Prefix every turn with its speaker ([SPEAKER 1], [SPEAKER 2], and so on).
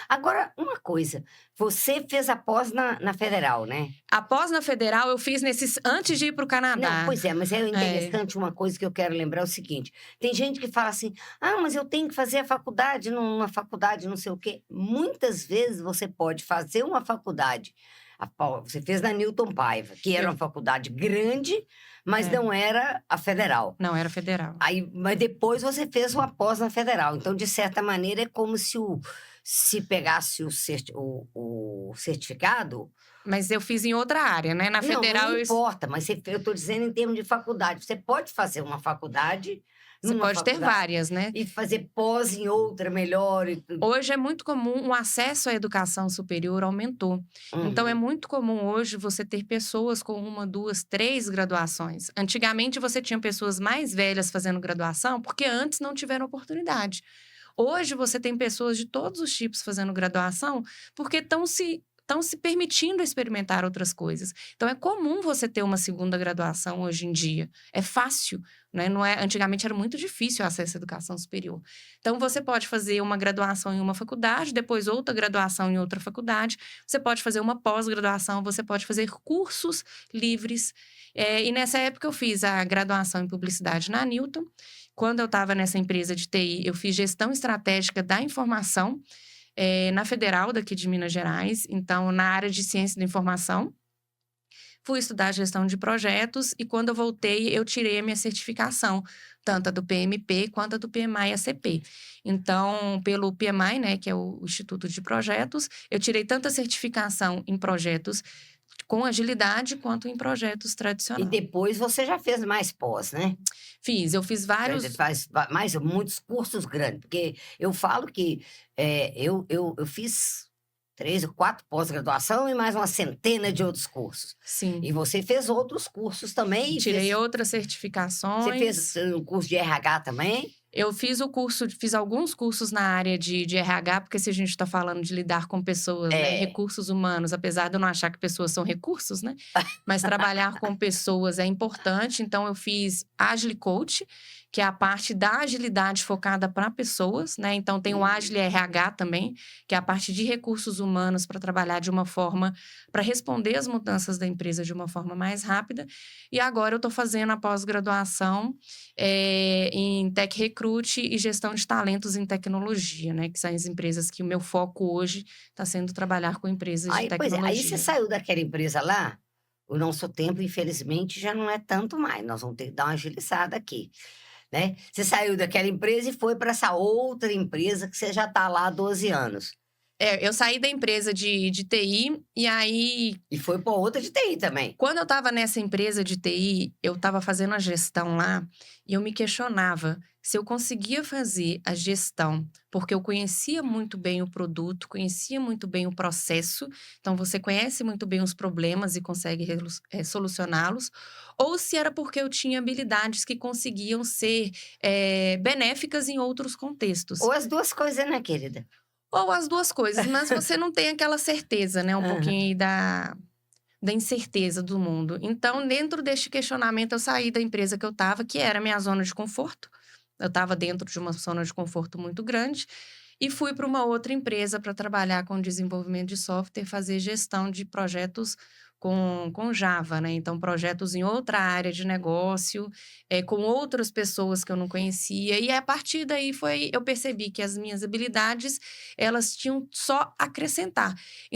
[SPEAKER 1] Agora, uma coisa, você fez a pós na Federal, né?
[SPEAKER 2] Após na Federal, eu fiz nesses antes de ir para o
[SPEAKER 1] Não,
[SPEAKER 2] Canadá.
[SPEAKER 1] pois é, mas é
[SPEAKER 2] É.
[SPEAKER 1] interessante uma coisa que eu quero lembrar é o seguinte: tem gente que fala assim: "Ah, mas eu tenho que fazer a faculdade numa faculdade não sei o quê". Muitas vezes você pode fazer uma faculdade, você fez na Newton Paiva, que era uma
[SPEAKER 2] Eu
[SPEAKER 1] faculdade grande, mas
[SPEAKER 2] é,
[SPEAKER 1] não era a Federal.
[SPEAKER 2] não, era Federal.
[SPEAKER 1] Aí, mas depois você fez uma pós na Federal, então de certa maneira é como se pegasse o certificado.
[SPEAKER 2] Mas eu fiz em outra área, né, na
[SPEAKER 1] Não, mas não
[SPEAKER 2] Federal
[SPEAKER 1] importa, mas eu estou dizendo em termos de faculdade. Você pode fazer uma faculdade
[SPEAKER 2] você
[SPEAKER 1] numa
[SPEAKER 2] pode ter
[SPEAKER 1] faculdade
[SPEAKER 2] várias, né.
[SPEAKER 1] e fazer pós em outra melhor e tudo.
[SPEAKER 2] Hoje é muito comum o acesso à educação superior aumentou. Então é
[SPEAKER 1] Uhum,
[SPEAKER 2] muito comum hoje você ter pessoas com uma, 2, 3 graduações. Antigamente você tinha pessoas mais velhas fazendo graduação, porque antes não tiveram oportunidade. Hoje você tem pessoas de todos os tipos fazendo graduação, porque estão se permitindo experimentar outras coisas. Então é comum você ter uma segunda graduação hoje em dia. É fácil, né? Não é, antigamente era muito difícil o acesso à educação superior. Então você pode fazer uma graduação em uma faculdade, depois outra graduação em outra faculdade. Você pode fazer uma pós-graduação, você pode fazer cursos livres. E nessa época eu fiz a graduação em publicidade na Newton. Quando eu estava nessa empresa de TI, eu fiz gestão estratégica da informação, na Federal daqui de Minas Gerais, então na área de ciência da informação. Fui estudar gestão de projetos e quando eu voltei, eu tirei a minha certificação, tanto a do PMP quanto a do PMI-ACP. Então, pelo PMI, né, que é o Instituto de Projetos, eu tirei tanto a certificação em projetos com agilidade quanto em projetos
[SPEAKER 1] e
[SPEAKER 2] tradicionais.
[SPEAKER 1] depois você já fez mais pós, né?
[SPEAKER 2] Eu fiz
[SPEAKER 1] Você
[SPEAKER 2] vários.
[SPEAKER 1] faz mais muitos cursos grandes, porque eu falo que eu fiz 3 ou 4 pós-graduação e mais uma centena de outros cursos. E
[SPEAKER 2] Sim,
[SPEAKER 1] você fez outros cursos também,
[SPEAKER 2] tirei outras
[SPEAKER 1] você fez
[SPEAKER 2] certificações.
[SPEAKER 1] um curso de RH também?
[SPEAKER 2] Eu fiz alguns cursos na área de RH, porque se a gente está falando de lidar com pessoas, né,
[SPEAKER 1] É.
[SPEAKER 2] recursos humanos, apesar de eu não achar que pessoas são recursos, né, mas trabalhar com pessoas é importante, então eu fiz Agile Coach, que é a parte da agilidade focada para pessoas, né, então tem o Agile RH também, que é a parte de recursos humanos para trabalhar de uma forma, para responder às mudanças da empresa de uma forma mais rápida, e agora eu estou fazendo a pós-graduação em Tech Recruit e gestão de talentos em tecnologia, né? Que são as empresas que o meu foco hoje está sendo trabalhar com empresas de
[SPEAKER 1] Aí, pois é, aí você
[SPEAKER 2] tecnologia.
[SPEAKER 1] saiu daquela empresa lá, o nosso tempo, infelizmente, já não é tanto mais, nós vamos ter que dar uma agilizada aqui, né. Você saiu daquela empresa e foi para essa outra empresa que você já está lá há 12 anos,
[SPEAKER 2] Eu saí da empresa de TI e aí
[SPEAKER 1] e foi para outra de TI também.
[SPEAKER 2] quando eu estava nessa empresa de TI, eu estava fazendo a gestão lá e eu me questionava se eu conseguia fazer a gestão, porque eu conhecia muito bem o produto, conhecia muito bem o processo, então você conhece muito bem os problemas e consegue solucioná-los, ou se era porque eu tinha habilidades que conseguiam ser benéficas em outros contextos.
[SPEAKER 1] Ou as 2 coisas, né, querida?
[SPEAKER 2] Ou as duas coisas, mas você não tem aquela certeza, né? Um pouquinho
[SPEAKER 1] Aham.
[SPEAKER 2] aí da incerteza do mundo. Então, dentro deste questionamento, eu saí da empresa que eu estava, que era a minha zona de conforto. Eu estava dentro de uma zona de conforto muito grande e fui para uma outra empresa para trabalhar com desenvolvimento de software, fazer gestão de projetos com Java, né? Então, projetos em outra área de negócio, com outras pessoas que eu não conhecia. E a partir daí eu percebi que as minhas habilidades, elas tinham só a acrescentar.